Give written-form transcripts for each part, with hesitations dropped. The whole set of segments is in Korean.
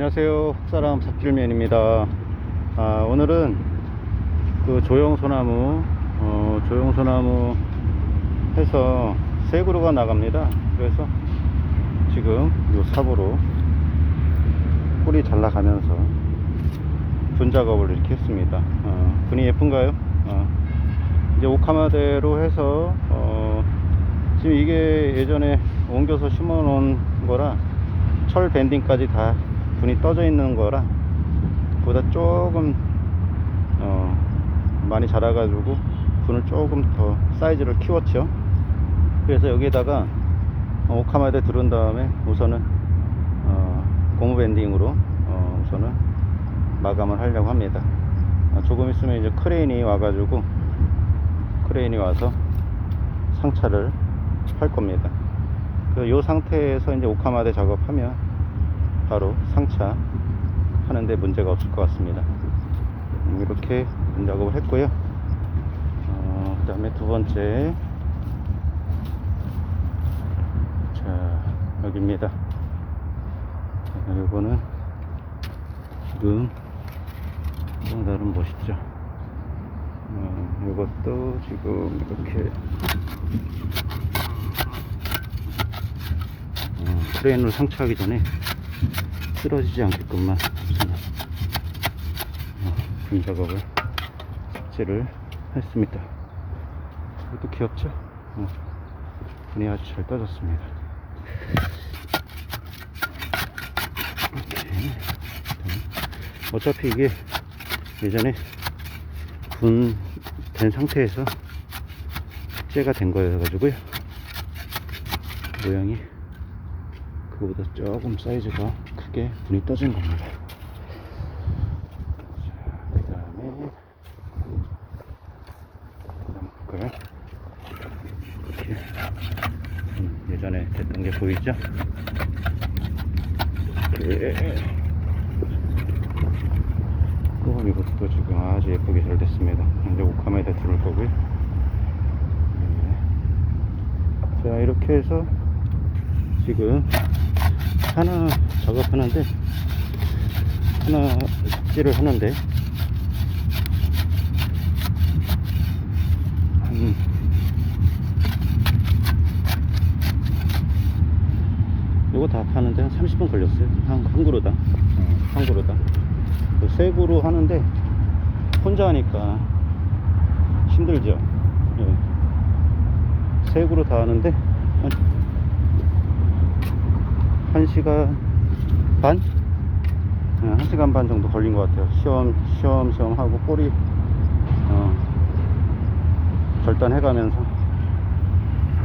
안녕하세요. 흑사람 삽질맨입니다. 오늘은 그 조형소나무 조형소나무 해서 새 그루가 나갑니다. 그래서 지금 요 삽으로 뿌리 잘 나가면서 분 작업을 이렇게 했습니다. 분이 예쁜가요? 이제 오카마대로 해서 지금 이게 예전에 옮겨서 심어 놓은 거라 철 밴딩까지 다 분이 떠져 있는 거라 보다 조금 많이 자라가지고 분을 조금 더 사이즈를 키웠죠. 그래서 여기에다가 오카마대 들은 다음에 우선은 고무 밴딩으로 우선은 마감을 하려고 합니다. 조금 있으면 이제 크레인이 와가지고 크레인이 와서 상차를 할 겁니다. 그래서 이 상태에서 이제 오카마대 작업하면 바로 상차 하는데 문제가 없을 것 같습니다. 이렇게 분 작업을 했고요. 그 다음에 두 번째, 자 여기입니다. 이거는 지금 나름 멋있죠. 이것도 지금 이렇게 크레인으로 상차하기 전에 쓰러지지 않게끔만 분 작업을 삭제를 했습니다. 이것도 귀엽죠? 분이 아주 잘 떠졌습니다. 이렇게. 어차피 이게 예전에 분 된 상태에서 삭제가 된 거여가지고요, 모양이 그거보다 조금 사이즈가 크게 분이 떠진 겁니다. 자, 그 다음에 볼까요? 이렇게 예전에 됐던 게 보이죠? 이렇게. 이것도 지금 아주 예쁘게 잘 됐습니다. 이제 오카마에다 들을 거고요. 자, 이렇게 해서 지금 하나 작업하는데, 하나 삭제를 하는데 이거 다 파는데 한 30분 걸렸어요. 한 그루당. 한 그루당. 세 그루 하는데 혼자 하니까 힘들죠. 세 그루 다 하는데 1시간 반? 1시간 반 정도 걸린 것 같아요. 시험 하고 꼬리 절단해가면서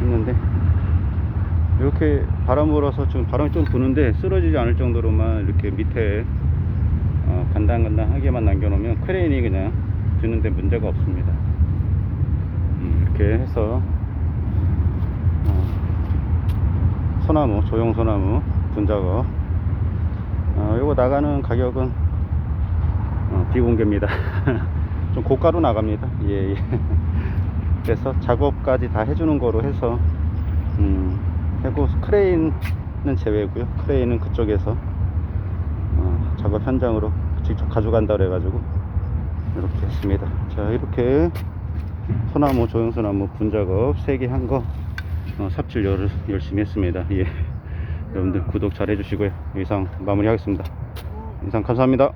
했는데, 이렇게 바람 불어서 지금 바람이 좀 부는데 쓰러지지 않을 정도로만 이렇게 밑에 간당간당하게만 남겨놓으면 크레인이 그냥 드는데 문제가 없습니다. 이렇게 해서 소나무, 조형소나무 분작업, 요거 나가는 가격은 비공개입니다. 좀 고가로 나갑니다. 예. 그래서 작업까지 다 해주는 거로 해서 하고, 크레인은 제외고요. 크레인은 그쪽에서 작업 현장으로 직접 가져간다 그래가지고 이렇게 했습니다. 자, 이렇게 소나무, 조형소나무 분작업 3개 한 거 삽질 열심히 했습니다. 예. 여러분들 구독 잘 해주시고요. 이상 마무리 하겠습니다. 이상 감사합니다.